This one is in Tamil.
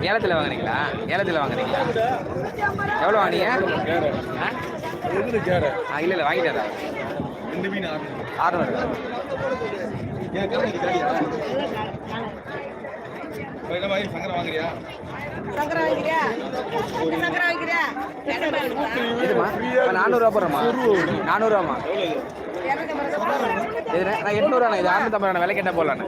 ஏலத்தில் வாங்குறீங்களா? ஏலத்தில் வாங்குறீங்களா? எவ்வளோ வாங்கினீங்க? இல்லை இல்லை வாங்கிட்டாரா? 600. சங்கரா வாங்குறியா? இதுமா 400 போடுறோமா? 400 இது நான் 800 இது 650 விலை கேட்டால் போடலாண்ணே.